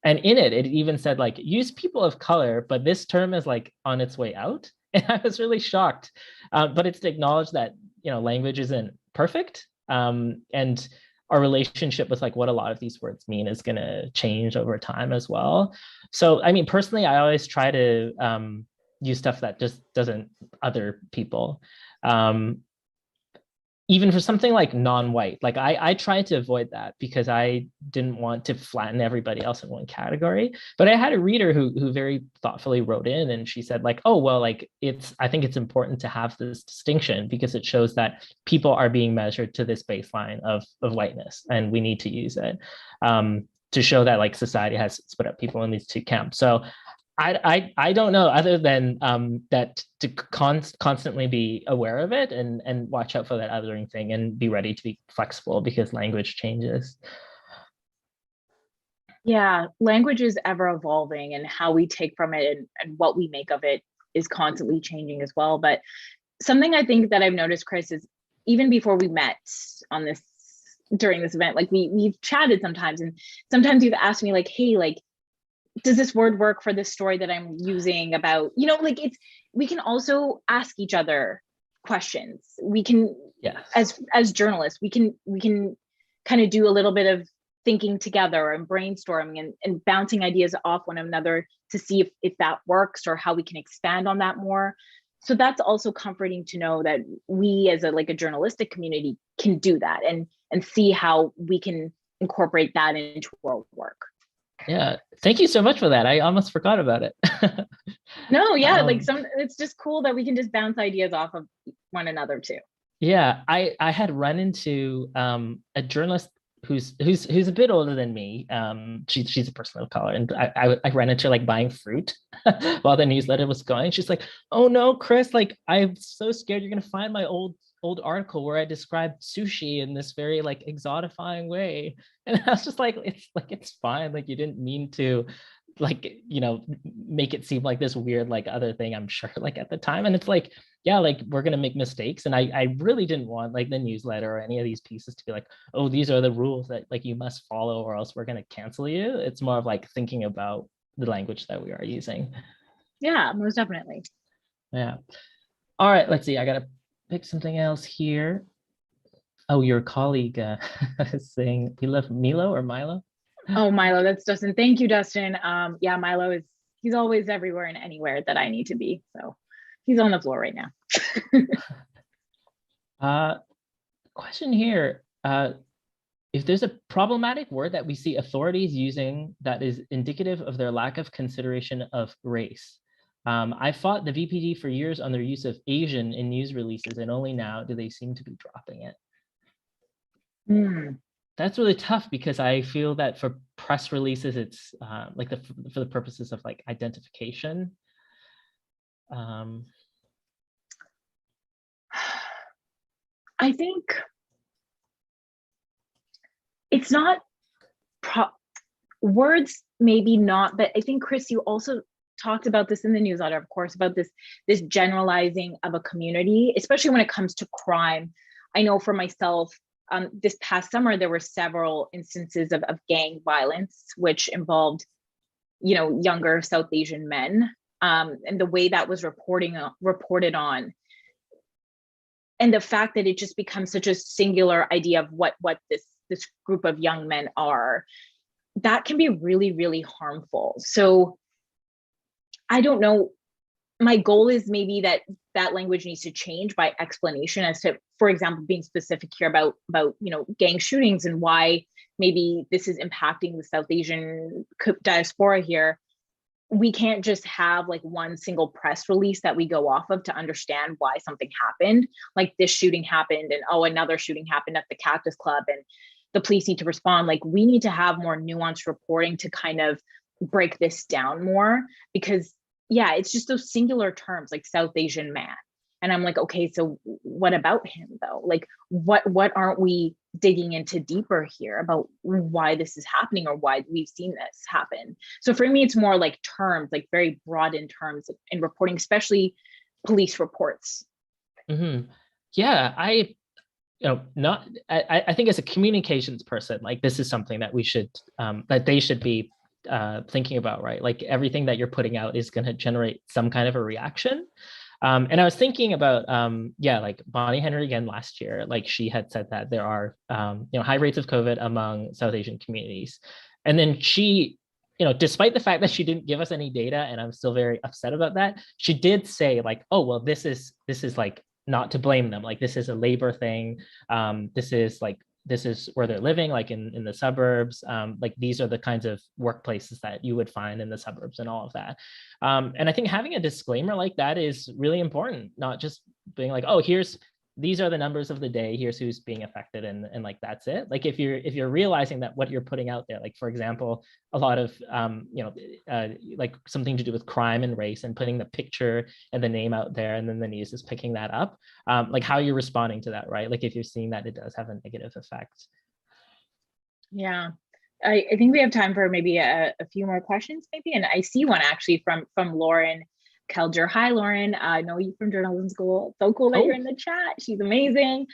And in it, it even said like use people of color, but this term is like on its way out. And I was really shocked. But it's to acknowledge that language isn't perfect, and our relationship with like what a lot of these words mean is going to change over time as well. So I mean, personally, I always try to use stuff that just doesn't other people. um, Even for something like non-white, like I tried to avoid that because I didn't want to flatten everybody else in one category. But I had a reader who very thoughtfully wrote in, and she said like, oh well, like I think it's important to have this distinction because it shows that people are being measured to this baseline of whiteness, and we need to use it to show that like society has split up people in these two camps. So I don't know other than that to constantly be aware of it and watch out for that othering thing and be ready to be flexible because language changes. Yeah, language is ever evolving, and how we take from it and what we make of it is constantly changing as well. But something I think that I've noticed, Chris, is even before we met on this during this event, like we've chatted sometimes, and sometimes you've asked me like, hey, like, does this word work for this story that I'm using about, like we can also ask each other questions. We can, Yeah. as journalists, we can kind of do a little bit of thinking together and brainstorming and bouncing ideas off one another to see if that works or how we can expand on that more. So that's also comforting to know that we as a journalistic community can do that and see how we can incorporate that into our work. Yeah. Thank you so much for that. I almost forgot about it. No, yeah, um, it's just cool that we can just bounce ideas off of one another too. yeah, I had run into a journalist who's a bit older than me. She's a person of color, and I ran into her like buying fruit while the newsletter was going. She's like, "Oh no, Chris! Like I'm so scared you're gonna find my old article where I described sushi in this very like exotifying way." And I was just like, it's fine. Like you didn't mean to like make it seem like this weird like other thing, I'm sure, like at the time. And it's like, yeah, like we're gonna make mistakes, and I really didn't want like the newsletter or any of these pieces to be like, oh, these are the rules that like you must follow or else we're gonna cancel you. It's more of like thinking about the language that we are using. Yeah, most definitely. Yeah. All right, let's see, I gotta pick something else here. Oh, your colleague is saying he left Milo or Milo. Oh, Milo, that's Dustin. Thank you, Dustin. Yeah, Milo he's always everywhere and anywhere that I need to be. So he's on the floor right now. uh Question here. If there's a problematic word that we see authorities using that is indicative of their lack of consideration of race. I fought the VPD for years on their use of Asian in news releases, and only now do they seem to be dropping it. Mm. That's really tough because I feel that for press releases, it's like for the purposes of like identification. I think it's not words, maybe not, but I think, Chris, you also talked about this in the newsletter, of course, about this generalizing of a community, especially when it comes to crime. I know for myself, this past summer, there were several instances of gang violence, which involved, younger South Asian men, and the way that was reported on, and the fact that it just becomes such a singular idea of what this group of young men are, that can be really, really harmful. So I don't know. My goal is maybe that language needs to change by explanation as to, for example, being specific here about gang shootings and why maybe this is impacting the South Asian diaspora here. We can't just have like one single press release that we go off of to understand why something happened. Like this shooting happened, and another shooting happened at the Cactus Club, and the police need to respond. Like we need to have more nuanced reporting to kind of break this down more, because yeah, it's just those singular terms like South Asian man. And I'm like, okay, so what about him though? Like what aren't we digging into deeper here about why this is happening or why we've seen this happen? So for me, it's more like terms, like very broad in terms in reporting, especially police reports. Mm-hmm. Yeah, not I think as a communications person, like this is something that we should that they should be thinking about, right? Like everything that you're putting out is going to generate some kind of a reaction. And I was thinking about yeah, like Bonnie Henry again last year, like she had said that there are high rates of COVID among South Asian communities, and then she, despite the fact that she didn't give us any data, and I'm still very upset about that, she did say like, oh well, this is like not to blame them, like this is a labor thing, this is where they're living, like in the suburbs, like these are the kinds of workplaces that you would find in the suburbs and all of that. And I think having a disclaimer like that is really important, not just being like, oh, these are the numbers of the day, here's who's being affected, and like that's it. Like if you're realizing that what you're putting out there, like for example, a lot of like something to do with crime and race, and putting the picture and the name out there, and then the news is picking that up, like how you're responding to that, right? Like if you're seeing that it does have a negative effect. Yeah. I think we have time for maybe a few more questions, maybe. And I see one actually from Lauren Kelger. Hi, Lauren. I know you from journalism school. So cool that you're in the chat. She's amazing.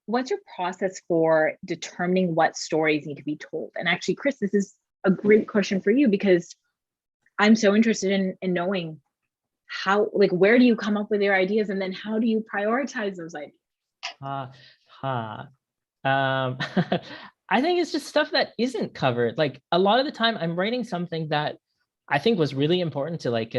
What's your process for determining what stories need to be told? And actually, Chris, this is a great question for you because I'm so interested in knowing how, like, where do you come up with your ideas, and then how do you prioritize those ideas? I think it's just stuff that isn't covered. Like a lot of the time I'm writing something that I think was really important to like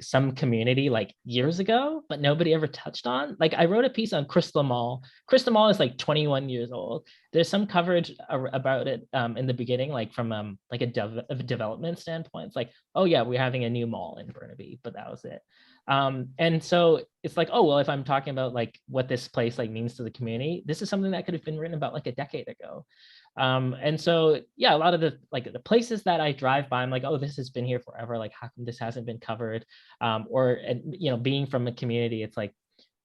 some community like years ago, but nobody ever touched on. Like I wrote a piece on Crystal Mall. Crystal Mall is like 21 years old. There's some coverage about it in the beginning, like from like a development standpoint. It's like, oh yeah, we're having a new mall in Burnaby, but that was it. And so it's like, oh well, if I'm talking about like what this place like means to the community, this is something that could have been written about like a decade ago. And so yeah, a lot of the places that I drive by, I'm like, oh, this has been here forever, like how come this hasn't been covered? Or being from a community, it's like,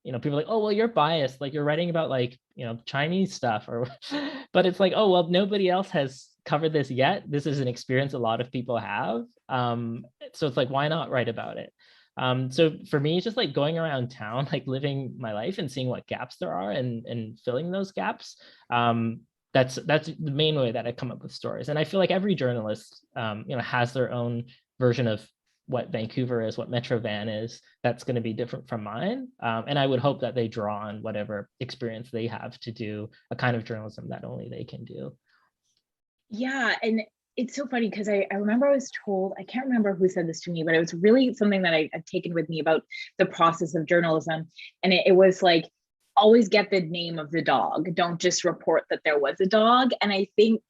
people are like, oh well, you're biased, like you're writing about like Chinese stuff, or but it's like, oh well, nobody else has covered this yet. This is an experience a lot of people have, so it's like, why not write about it? So for me, it's just like going around town, like living my life and seeing what gaps there are, and filling those gaps. That's the main way that I come up with stories. And I feel like every journalist, has their own version of what Vancouver is, what Metro Van is, that's going to be different from mine. And I would hope that they draw on whatever experience they have to do a kind of journalism that only they can do. Yeah, and it's so funny because I remember I was told, I can't remember who said this to me, but it was really something that I've taken with me about the process of journalism. And it was like, always get the name of the dog. Don't just report that there was a dog. And I think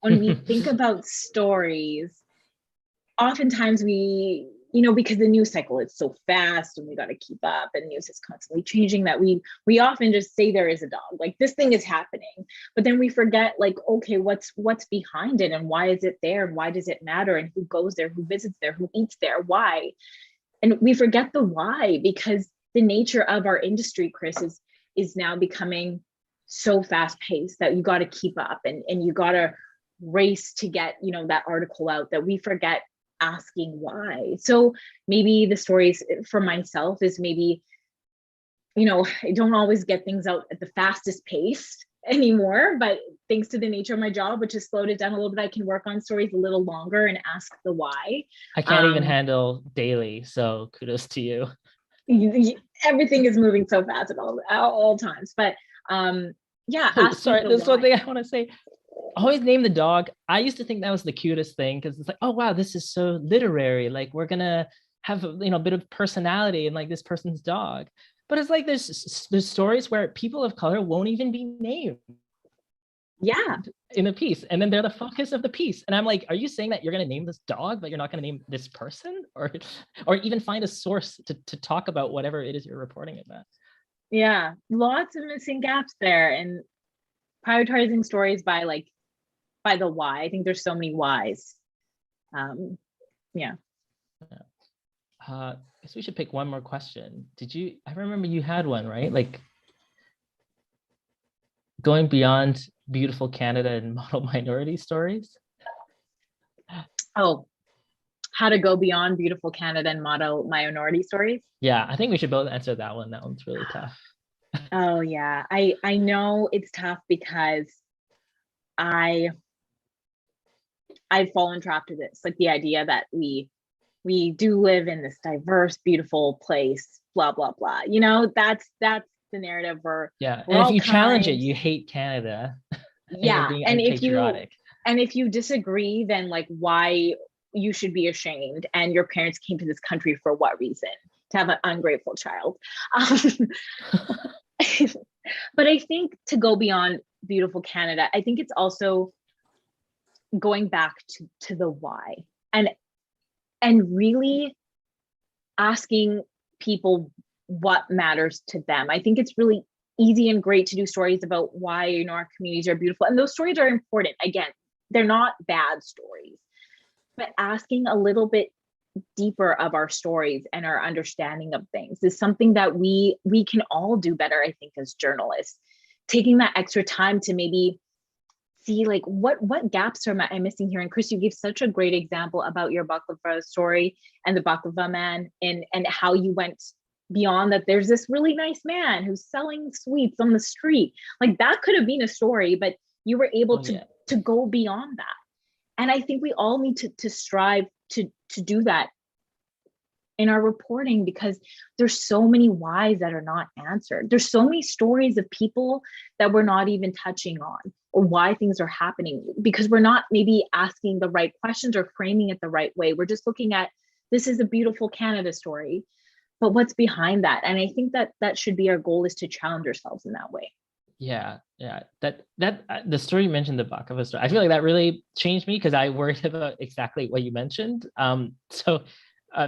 when we think about stories, oftentimes we, because the news cycle is so fast and we got to keep up and news is constantly changing, that we often just say there is a dog, like this thing is happening, but then we forget like, okay, what's behind it, and why is it there, and why does it matter, and who goes there, who visits there, who eats there, why? And we forget the why, because the nature of our industry, Chris, is now becoming so fast paced that you got to keep up, and you got to race to get that article out, that we forget asking why. So maybe the stories for myself is maybe, I don't always get things out at the fastest pace anymore, but thanks to the nature of my job, which has slowed it down a little bit, I can work on stories a little longer and ask the why. I can't even handle daily, so kudos to you. Everything is moving so fast at all times, but yeah. Oh, sorry, there's one thing I want to say. Always name the dog. I used to think that was the cutest thing, because it's like, oh wow, this is so literary, like we're gonna have a bit of personality in like this person's dog. But it's like there's stories where people of color won't even be named, yeah, in a piece, and then they're the focus of the piece, and I'm like, are you saying that you're going to name this dog but you're not going to name this person, or even find a source to talk about whatever it is you're reporting about? Yeah, lots of missing gaps there, and prioritizing stories by the why. I think there's so many whys. Yeah. I guess we should pick one more question. I remember you had one, right? Like going beyond beautiful Canada and model minority stories. Oh, how to go beyond beautiful Canada and model minority stories. Yeah, I think we should both answer that one. That one's really tough. Oh yeah, I know it's tough because I I've fallen trapped to this, like the idea that we do live in this diverse, beautiful place, blah blah blah. You know, that's the narrative. Yeah, We're and if all you challenge it, kind. you hate Canada and you're Yeah, being and unpatriotic. if you disagree, then like why you should be ashamed, and your parents came to this country for what reason? To have an ungrateful child. But I think to go beyond beautiful Canada, I think it's also going back to the why, and really asking people what matters to them. I think it's really easy and great to do stories about why, you know, our communities are beautiful, and those stories are important. Again, they're not bad stories, but asking a little bit deeper of our stories and our understanding of things is something that we can all do better, I think, as journalists. Taking that extra time to maybe see like what gaps am I missing here. And Chris, you gave such a great example about your baklava story and the baklava man, and how you went beyond that. There's this really nice man who's selling sweets on the street. Like that could have been a story, but you were able to go beyond that. And I think we all need to strive to do that in our reporting, because there's so many whys that are not answered. There's so many stories of people that we're not even touching on, or why things are happening, because we're not maybe asking the right questions or framing it the right way. We're just looking at, this is a beautiful Canada story, but what's behind that? And I think that should be our goal, is to challenge ourselves in that way. Yeah, that the story you mentioned, the baklava story, I feel like that really changed me, because I worried about exactly what you mentioned. So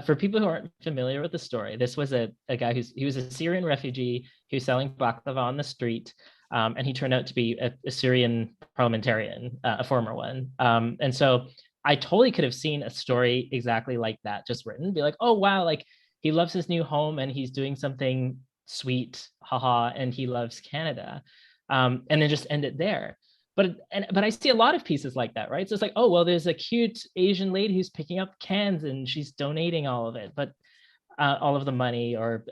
for people who aren't familiar with the story, this was a guy he was a Syrian refugee who was selling baklava on the street, and he turned out to be a Syrian parliamentarian, a former one. And so I totally could have seen a story exactly like that just written, be like, oh wow, like he loves his new home and he's doing something sweet, haha, and he loves Canada, and then just end it there. But I see a lot of pieces like that, right? So it's like, oh well, there's a cute Asian lady who's picking up cans and she's donating all of it, but all of the money, or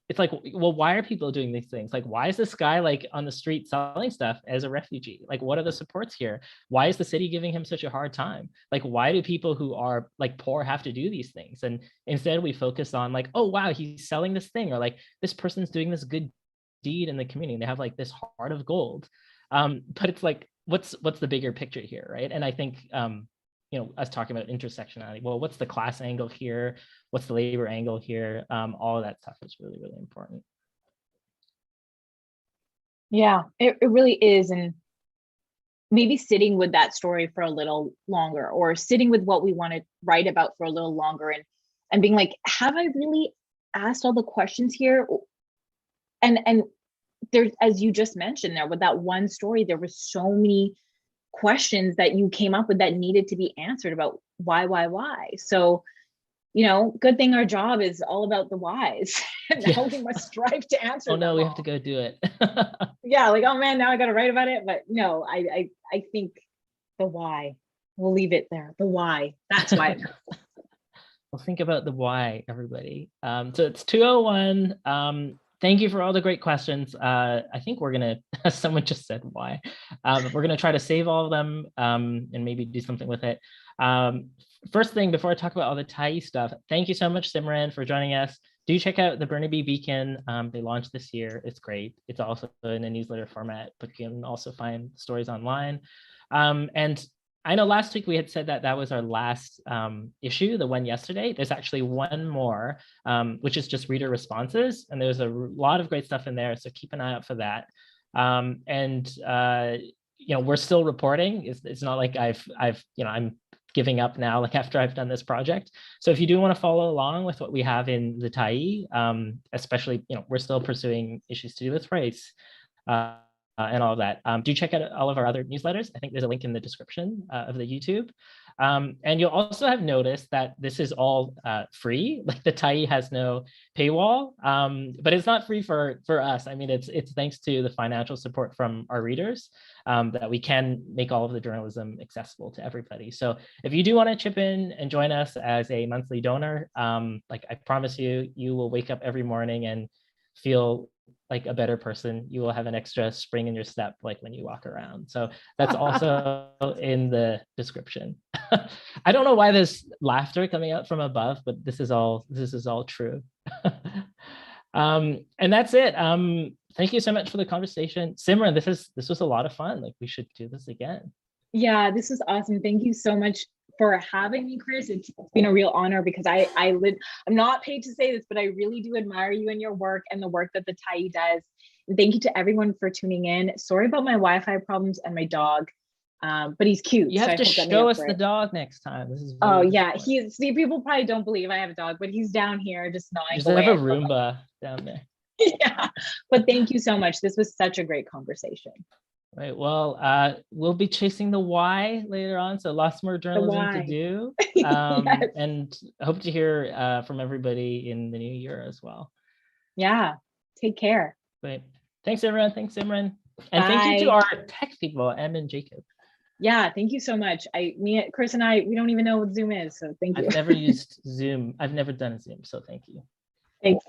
it's like, well, why are people doing these things? Like, why is this guy like on the street selling stuff as a refugee? Like, what are the supports here? Why is the city giving him such a hard time? Like, why do people who are like poor have to do these things? And instead we focus on like, oh wow, he's selling this thing, or like this person's doing this good deed in the community and they have like this heart of gold. But it's like, what's the bigger picture here, right? And I think us talking about intersectionality, well, what's the class angle here? What's the labor angle here? All of that stuff is really, really important. Yeah, it really is. And maybe sitting with that story for a little longer, or sitting with what we want to write about for a little longer, and being like, have I really asked all the questions here? And there's, as you just mentioned there, with that one story, there were so many questions that you came up with that needed to be answered about why. So, you know, good thing our job is all about the whys. And now we must strive to answer oh no, we all. have to go do it. Yeah, like, oh man, now I gotta write about it. But no, I think the why, we'll leave it there. The why, that's why. Well, think about the why, everybody. So it's 2:01. Thank you for all the great questions. I think we're gonna, someone just said why. We're gonna try to save all of them, and maybe do something with it. First thing, before I talk about all the Tyee stuff, thank you so much, Simran, for joining us. Do check out the Burnaby Beacon. They launched this year. It's great. It's also in a newsletter format, but you can also find stories online. And I know last week we had said that was our last issue, the one yesterday. There's actually one more, which is just reader responses. And there's a lot of great stuff in there. So keep an eye out for that. We're still reporting. It's not like I'm giving up now, like after I've done this project. So if you do want to follow along with what we have in the Tyee, especially, we're still pursuing issues to do with race, and all of that. Do check out all of our other newsletters. I think there's a link in the description of the YouTube. And you'll also have noticed that this is all free. Like the Tyee has no paywall, but it's not free for us. I mean, it's thanks to the financial support from our readers that we can make all of the journalism accessible to everybody. So if you do want to chip in and join us as a monthly donor, like I promise you, you will wake up every morning and feel like a better person. You will have an extra spring in your step, like when you walk around. So that's also in the description. I don't know why there's laughter coming out from above, but this is all true. And that's it. Thank you so much for the conversation, Simran. This was a lot of fun. Like we should do this again. Yeah, this was awesome. Thank you so much for having me, Chris. It's been a real honor because I'm not paid to say this, but I really do admire you and your work and the work that the Tyee does. And thank you to everyone for tuning in. Sorry about my Wi-Fi problems and my dog, but he's cute. You have to show us the dog next time. This is yeah, people probably don't believe I have a dog, but he's down here just gnawing away. Just have a Roomba down there. Yeah, but thank you so much. This was such a great conversation. Right. Well, we'll be chasing the why later on, so lots more journalism to do. Yes. And hope to hear from everybody in the new year as well. Yeah. Take care. Great. Thanks, everyone. Thanks, Simran. And thank you to our tech people, Em and Jacob. Yeah, thank you so much. Chris and I, we don't even know what Zoom is, so thank you. I've never used Zoom. I've never done a Zoom, so thank you. Thanks.